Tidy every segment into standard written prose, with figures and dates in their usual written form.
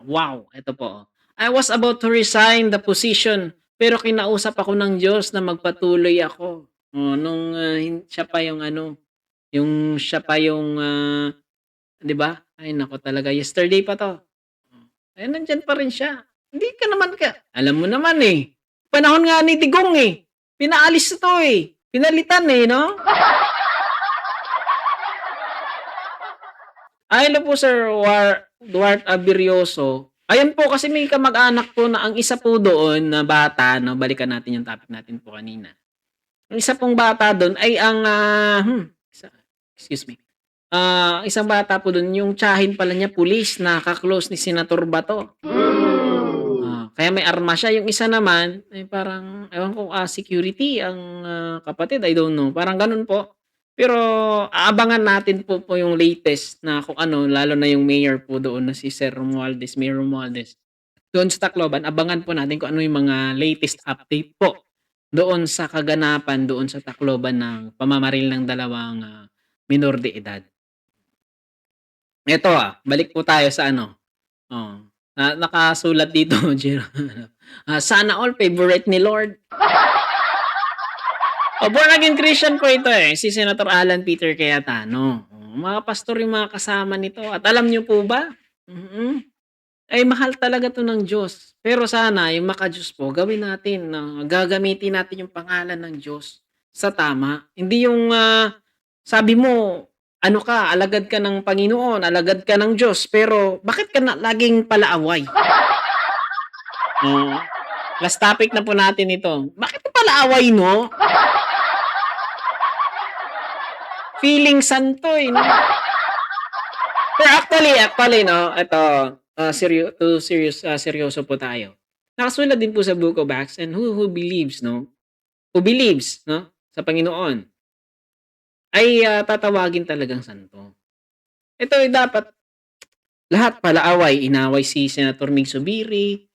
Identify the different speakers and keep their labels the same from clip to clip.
Speaker 1: Wow, eto po. I was about to resign the position, pero kinausap ako ng Diyos na magpatuloy ako. Nung, siya pa yung ano, yung siya pa yung, 'di ba? Ay naku talaga, yesterday pa 'to. Eh, nandiyan pa rin siya. Hindi ka naman alam mo naman, eh, panahon nga ni Digong, eh. Pinaalis 'to, eh, pinalitan, eh, 'no? Hello po Sir Duarte Abirioso. Ayan po kasi may kamag-anak po na ang isa po doon na bata 'no, balikan natin yung topic natin po kanina. Ang isa pong bata dun ay ang, isa excuse me. Isang bata po dun yung tiyahin pala niya pulis na ka-close ni Senator Bato. Kaya may arma siya. Yung isa naman ay parang ewan ko, security ang, kapatid, I don't know, parang ganun po. Pero aabangan natin po yung latest na kung ano, lalo na yung mayor po doon na si Sir Romualdez, Mayor Romualdez. Doon sa Tacloban, abangan po natin kung ano yung mga latest update po doon sa kaganapan doon sa Tacloban ng pamamaril ng dalawang, menor de edad. Eto, balik po tayo sa ano, oh, nakasulat dito "Sana all favorite ni Lord." Born again Christian po ito, eh, si Senator Alan Peter Cayetano. Mga pastor yung mga kasama nito at alam niyo po ba, ay mahal talaga 'to ng Diyos. Pero sana yung maka-Diyos po gawin natin na gagamitin natin yung pangalan ng Diyos sa tama. Hindi yung, sabi mo ano ka, alagad ka ng Panginoon, alagad ka ng Diyos, pero bakit ka na laging palaaway? Oo. Last topic na po natin ito. Bakit ka palaaway 'no? Feeling santo, eh, 'no? Pero actually 'no, eto, seryoso po tayo. Nakasulat din po sa Book of Acts, and who believes 'no, who believes 'no, sa Panginoon ay, tatawagin talagang santo. Ito ay dapat lahat palaaway, inaway si Senator Mig Zubiri,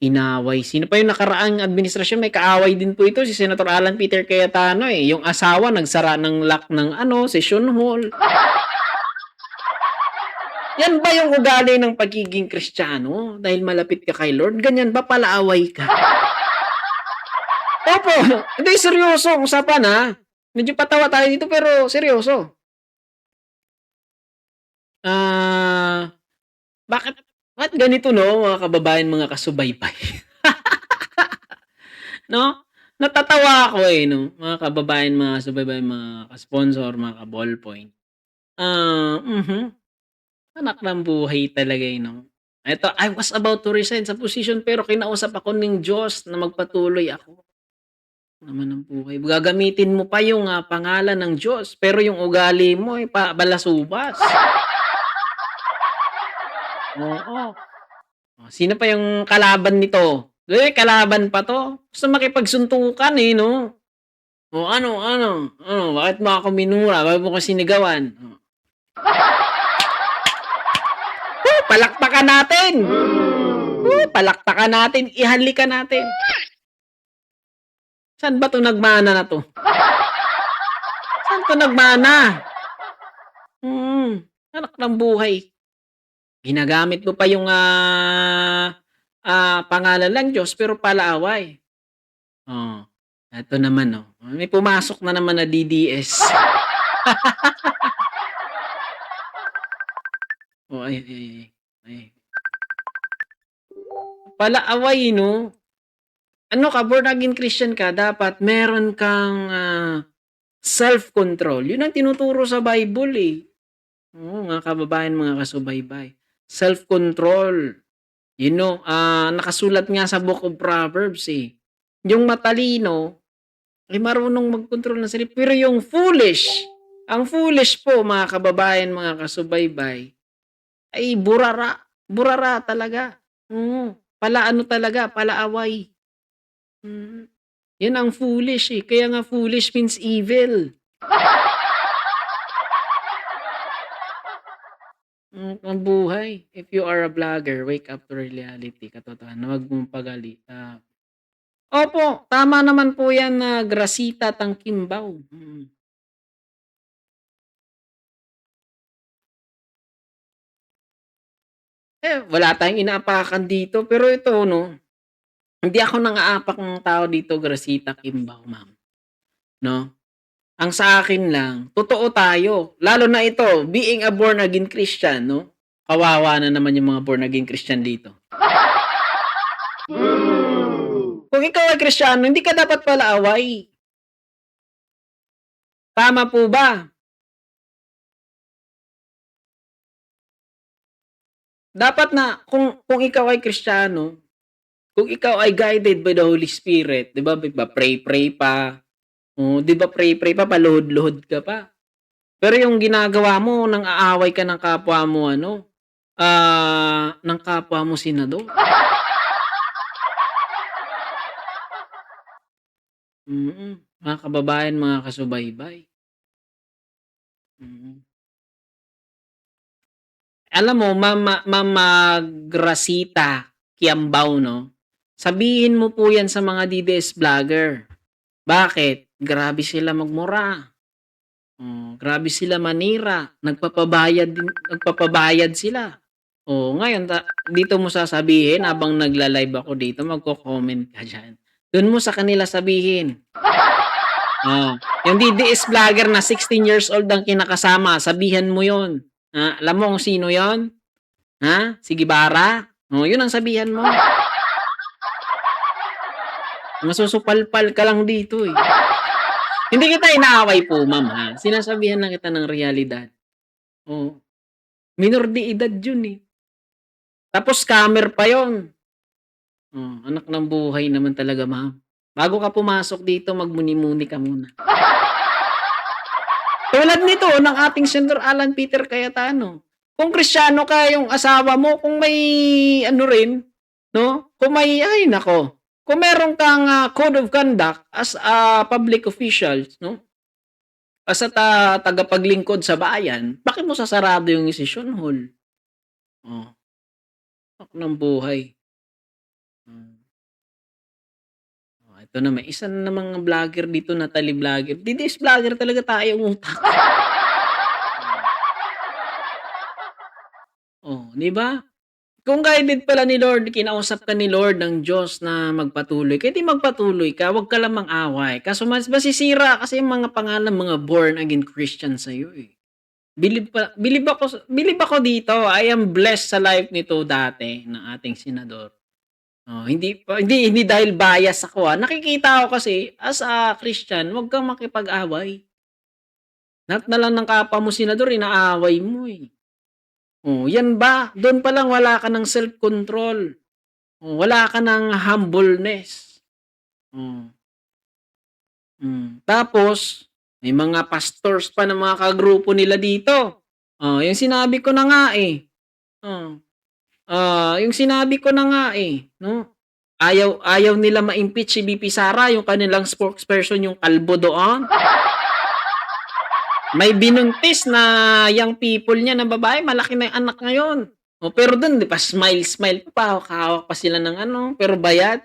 Speaker 1: inaway sino pa yung nakaraang administrasyon, may kaaway din po ito si Senator Alan Peter Cayetano, eh, yung asawa nagsara ng lock ng ano, session hall. Yan ba yung ugali ng pagiging Kristiyano dahil malapit ka kay Lord, ganyan ba palaaway ka? Opo, hindi seryoso ang usapan, medyo patawa tayo dito pero seryoso. Ah, bakit ganito 'no, mga kababayan, mga kasubaybay, 'no? Natatawa ako, eh, 'no, mga kababayan, mga kasubaybay, mga ka-sponsor, mga ka-ballpoint. Anak ng buhay talaga, eh, 'no? Eto, I was about to resign sa posisyon pero kinausap ako ng Diyos na magpatuloy ako. Naman ng buhay, gagamitin mo pa yung, pangalan ng Diyos pero yung ugali mo ay balasubas. Oo. Sino pa yung kalaban nito? Kalaban pa 'to. Gusto makipagsuntukan, eh, 'no? Ano, bakit mo ako minura, bakit mo ako sinigawan? Palakpakan natin. Palakpakan natin, ihalikan natin. Saan ba 'to nagmana na 'to? Saan 'to nagmana? Anak ng buhay. Ginagamit mo pa yung, pangalan ng Diyos pero palaaway. Oh, eto naman, oh, may pumasok na naman na DDS. Oh, ay, palaaway 'no? Ano ka, born again Christian ka, dapat meron kang, self-control. Yun ang tinuturo sa Bible, eh. Oo, mga kababayan, mga kasubaybay. Self-control. You know, nakasulat nga sa Book of Proverbs, eh. Yung matalino ay marunong magkontrol ng sarili, pero yung foolish, ang foolish po mga kababayan, mga kasubaybay, ay burara, burara talaga. Palaano talaga, palaaway. Mm. Yan ang foolish, eh, kaya nga foolish means evil. Ang buhay. If you are a vlogger, wake up to reality, katotohanan, huwag mong pagalitan. Opo, tama naman po yan na Gracita Tangkimbaw. wala tayong inaapakan dito, pero ito 'no, hindi ako nang-aapak ng tao dito, Gracita, Kimbaw, ma'am, 'no. Ang sa akin lang, totoo tayo, lalo na ito, being a born again Christian 'no, kawawa na naman yung mga born again Christian dito. Kung ikaw ay Kristiyano, hindi ka dapat palaaway. Tama po ba? Dapat na kung ikaw ay Kristiyano, kung ikaw ay guided by the Holy Spirit, 'di ba, pray-pray pa, 'di ba pray-pray pa, paluhod-luhod ka pa. Pero yung ginagawa mo nang-aaway ka ng kapwa mo ano, ng kapwa mo senador. Mga kababayan, mga kasubaybay. Mm. Alam mo, Mama Gracita Kiambao 'no, sabihin mo po 'yan sa mga DDS vlogger. Bakit? Grabe sila magmura, grabe sila manira, nagpapabayad sila. Ngayon dito mo sasabihin habang nagla-live ako dito, magko-comment ka diyan. Dun mo sa kanila sabihin. Yung DDS vlogger na 16 years old ang kinakasama, sabihan mo 'yon. Alam mo kung sino 'yon? Si Guevara? Yun ang sabihan mo. Masusupalpal ka lang dito, eh. Hindi kita inaaway po, ma'am, sinasabihan lang kita ng realidad. Oo. Minor de edad yun, eh. Tapos scammer pa yun. Anak ng buhay naman talaga, ma'am. Bago ka pumasok dito, magmuni-muni ka muna. Tulad nito ng ating Senador Alan Peter Cayetano. Kung Kristiyano ka, yung asawa mo, kung may ano rin, 'no, kung may ay nako, kung meron kang, code of conduct as a public official 'no, as a tagapaglingkod sa bayan, bakit mo sasarado yung session hall? Oh, anak ng buhay. Ito na, may isa na namang vlogger dito, Natalie Vlogger. DDS vlogger talaga tayo, utak. 'Di ba? Kung guided pala ni Lord, kinausap ka ni Lord ng Diyos na magpatuloy, kaya 'di magpatuloy ka, wag ka lang mang-away. Kaso masisira kasi yung mga pangalan mga born again Christian sa'yo, eh. Bilib ako dito. I am blessed sa life nito dati ng ating senador. Hindi dahil bias ako, nakikita ko kasi as a Christian, wag kang makipag-away. Lahat na lang ng kapwa mo senador inaaway mo, eh. Yan ba? Do'n pa lang wala ka ng self-control. Wala ka ng humbleness. Tapos may mga pastors pa na mga kagrupo nila dito. Yung sinabi ko na nga, eh. Yung sinabi ko na nga, eh, 'no? Ayaw nila ma-impeach si VP Sara, yung kanilang spokesperson, yung kalbo doon. May binuntis na young people niya na babae, malaki na yung anak ngayon. Pero dun 'di ba smile pa, hawak pa sila ng ano, pero bayad.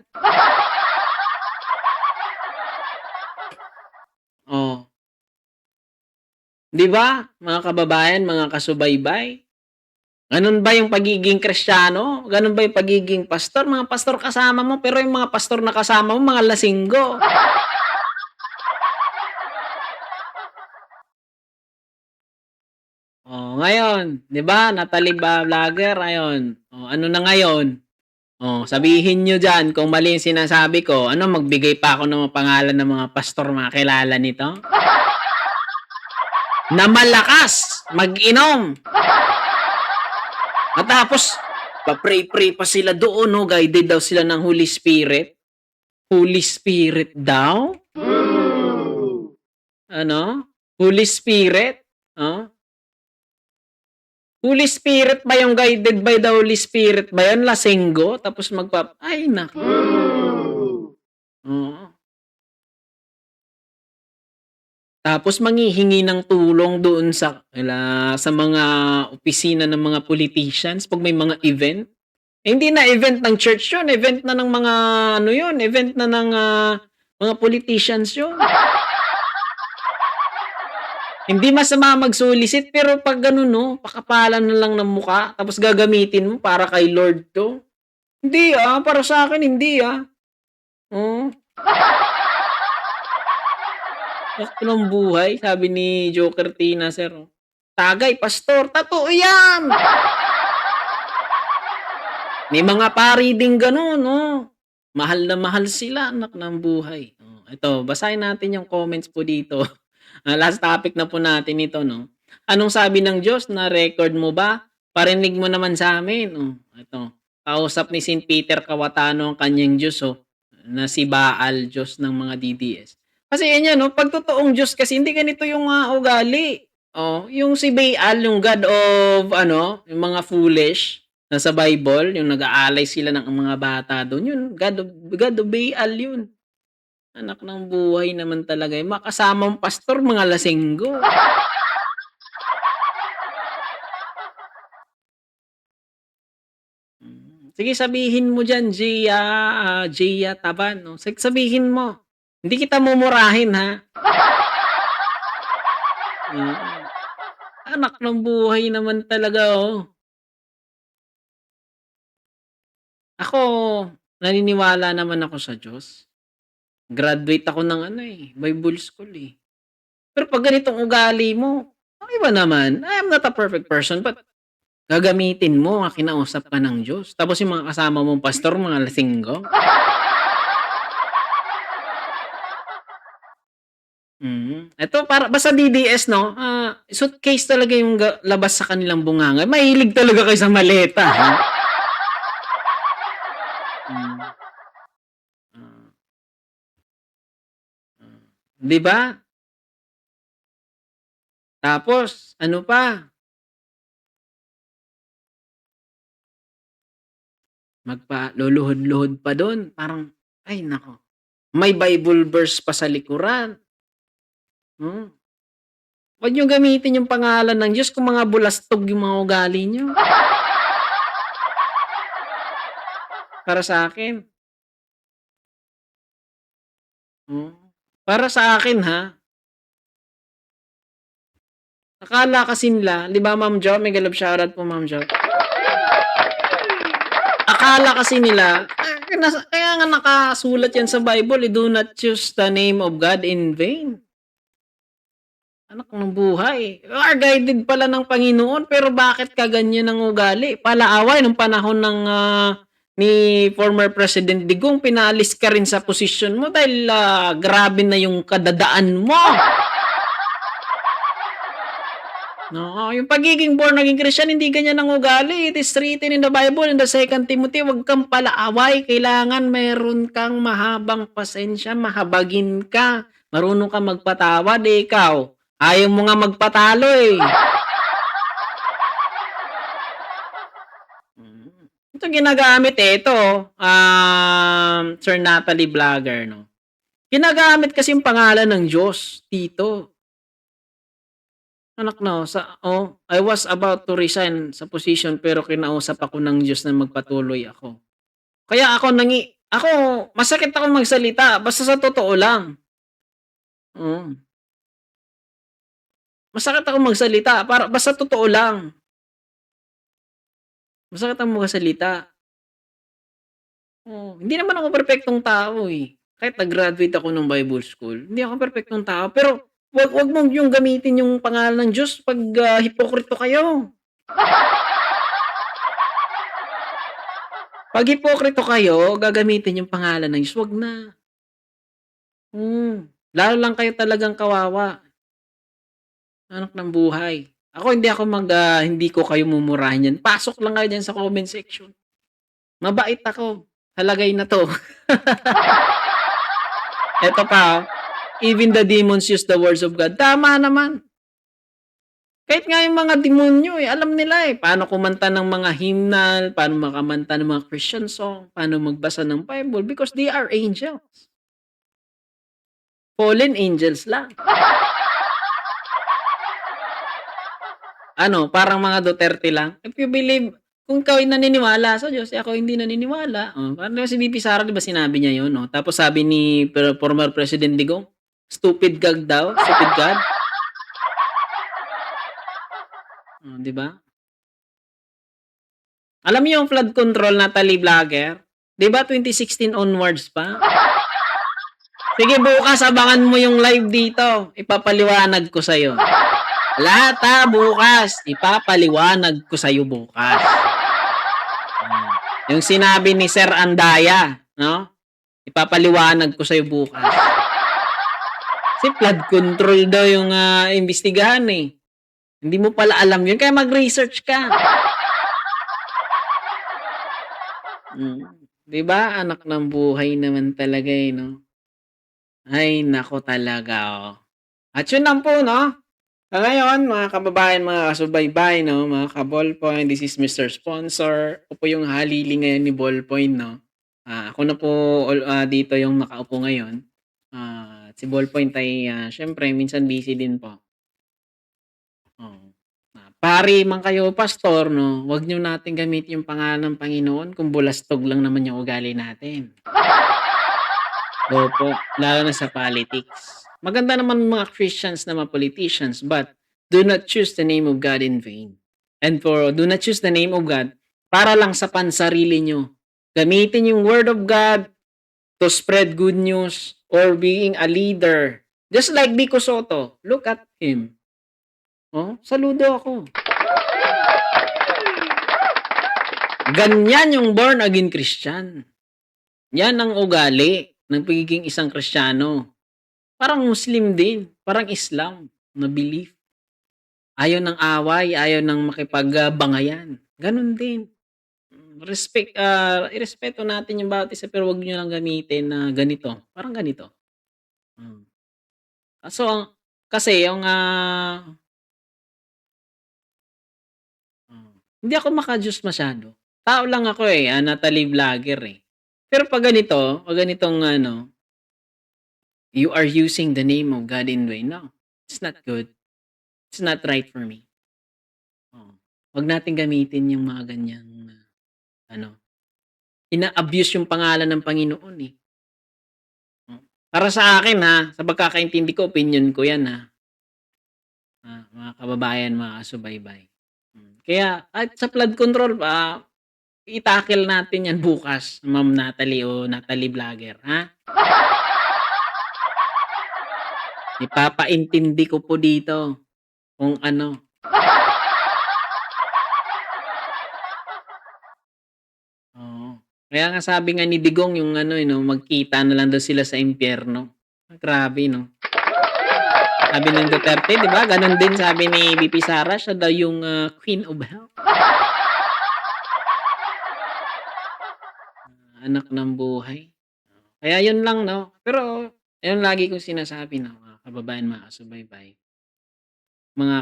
Speaker 1: 'Di ba, mga kababayan, mga kasubaybay? Ganun ba yung pagiging Kristiyano? Ganun ba yung pagiging pastor? Mga pastor kasama mo, pero yung mga pastor na kasama mo mga lasinggo. Ngayon, 'di ba, Natalie Vlogger, ayun. Ano na ngayon? Sabihin niyo diyan kung mali yung sinasabi ko, ano magbigay pa ako ng mga pangalan ng mga pastor makilala nito? Na malakas mag-inom. At tapos pa-pray-pray pa sila doon 'no, guided daw sila ng Holy Spirit. Holy Spirit daw? Ano? Holy Spirit? Holy Spirit ba yung guided by the Holy Spirit ba yun, lasenggo? Tapos ay naku. Oo. Tapos manghihingi ng tulong doon sa mga opisina ng mga politicians 'pag may mga event. Hindi na event ng church yun, event na ng mga ano yun, event na ng, mga politicians yun. Hindi masama mag-solicit pero 'pag gano'n 'no, pakapalan na lang ng mukha tapos gagamitin mo para kay Lord 'to. Hindi, para sa'kin hindi, Oo, sakto ng buhay sabi ni Joker Tina Sir, oh. Tagay pastor, totoo 'yan! May mga pari ding gano'n, mahal na mahal sila, anak ng buhay. Oh, eto basahin natin yung comments po dito. Last topic na po natin ito 'no. Anong sabi ng Diyos, na-record mo ba? Parinig mo naman sa'min. Oh, eto, kausap ni Saint Peter Cayetano ang kanyang Diyos, na si Baal, Diyos ng mga DDS. Kasi yan 'no, 'pag totoong Diyos kasi hindi ganito yung, ugali. Oh, yung si Baal, yung god of ano, yung mga foolish na sa Bible, yung nag-aalay sila ng mga bata dun, yun God of Baal yun. Anak ng buhay naman talaga yun, makasamang pastor mga lasenggo. Sige sabihin mo diyan Gia Taban 'no, sabihin mo. Hindi kita mumurahin ha. Mm. Anak ng buhay naman talaga, Ako, naniniwala naman ako sa Diyos. Graduate ako ng ano, Bible school, Pero 'pag ganitong ugali mo, ang iba naman, I am not a perfect person but gagamitin mo nga kinausap ka ng Diyos tapos yung mga kasama mong pastor mga lasinggo. Eto para basta DDS 'no, suitcase talaga yung labas sa kanilang bunganga. Mahilig talaga kayo sa maleta, Hmm, ah, ah, 'di ba? Tapos ano pa, luluhod-luhod pa dun parang, ay naku, may Bible verse pa sa likuran, hmm. Wag niyong gamitin yung pangalan ng Diyos kung mga bulastog yung mga ugali niyo, para sa'kin. Hmm, para sa akin akala kasi nila 'di ba Ma'am Jo, mega love shoutout po Ma'am Jo. Akala kasi nila, kaya nga nakasulat yan sa Bible, "Do not choose the name of God in vain." Anak ng buhay, you are guided pala ng Panginoon pero bakit ka ganyan ang ugali? Palaaway nung panahon ng, ni former President Digong pinalis ka rin sa posisyon mo dahil, grabe na yung kadadaan mo. Oo, yung pagiging born again Christian hindi ganyan ang ugali. It is written in the Bible in the Second Timothy, "Wag kang palaaway, kailangan meron kang mahabang pasensya, mahabagin ka, marunong kang magpatawad." Ikaw, ayaw mo nga magpatalo, Ito ginagamit, ito, Sir Natalie Vlogger 'no. Ginagamit kasi yung pangalan ng Diyos dito. Anak 'no, I was about to resign sa position pero kinausap ako ng Diyos na magpatuloy ako. Kaya ako masakit akong magsalita basta sa totoo lang. Oo, masakit akong magsalita para basta totoo lang. Masakit akong magsalita. Hindi naman ako perpektong tao, Kahit nag-graduate ako ng Bible school, hindi ako perpektong tao pero wag mong yung gamitin yung pangalan ng Diyos 'pag, hipokrito kayo. 'Pag hipokrito kayo, gagamitin yung pangalan ng Diyos, wag na. Lalo lang kayo talagang kawawa, anak ng buhay. Hindi ko kayo mumurahin diyan, pasok lang kayo diyan sa comment section. Mabait ako, sa lagay na 'to. Eto pa, even the demons use the words of God. Tama naman. Kahit nga yung mga demonyo, alam nila, paano kumanta ng mga hymnal, paano makamanta ng mga Christian song, paano magbasa ng Bible because they are angels. Fallen angels lang. Ano, parang mga Duterte lang. If you believe, kung ikaw ay naniniwala sa Diyos, ako hindi naniniwala. Parang si VP Sara, di ba sinabi niya yun, no? Tapos sabi ni former President Digong, stupid God daw, stupid God. Oh, 'di ba? Alam mo yung flood control, Natalie Vlogger? 'Di ba 2016 onwards pa? Sige bukas abangan mo yung live dito, ipapaliwanag ko sa'yo. Lahat bukas, ipapaliwanag ko sa'yo bukas. Yung sinabi ni Sir Andaya, no? Ipapaliwanag ko sa'yo bukas. Kasi flood control daw yung imbestigahan eh. Hindi mo pala alam yun, kaya mag-research ka. 'Di ba anak ng buhay naman talaga eh, no? Ay naku talaga, oh. At yun lang po, no? Ngayon, mga kababayan, mga kasubaybay, no, mga ka-ballpoint, this is Mr. Sponsor. Ako po yung halili ngayon ni Ballpoint, no? Ako na po dito yung nakaupo ngayon. Si Ballpoint ay syempre minsan busy din po. Oo. Pari man kayo, pastor, no, wag niyo natin gamitin yung pangalan ng Panginoon kung bulastog lang naman yung ugali natin. Opo, lalo na sa politics. Maganda naman mga Christians na mga politicians, but do not choose the name of God in vain. And do not choose the name of God para lang sa pansarili nyo. Gamitin yung word of God to spread good news or being a leader. Just like Vico Soto, look at him. Oh, saludo ako. Ganyan yung born again Christian. Yan ang ugali ng pagiging isang Kristiyano. Parang Muslim din, parang Islam na belief. Ayaw ng away, ayaw ng makipagbangayan. Ganun din. Irespeto natin yung bawat isa pero wag niyo lang gamitin na ganito, parang ganito. So kasi yung hindi ako maka-Diyos masyado. Tao lang ako Natalie Vlogger Pero pag ganitong you are using the name of God in vain. No, it's not good. It's not right for me. Wag natin gamitin yung mga ganyang ina-abuse yung pangalan ng Panginoon Para sa akin sa pagkakaintindi ko, opinion ko yan mga kababayan, mga kasubaybay. Kaya at sa flood control i-tackle natin yan bukas, Ma'am Natalie o Natalie Vlogger, Ipapaintindi ko po dito kung ano. Oo. Kaya nga sabi nga ni Digong yung magkita na lang daw sila sa impyerno. Grabe 'no. Sabi ng Duterte 'di ba gano'n din sabi ni VP Sara, siya daw yung Queen of Health. Anak ng buhay. Kaya yun lang 'no. Pero yun lagi kong sinasabi mga kababayan, mga kasubaybay. Mga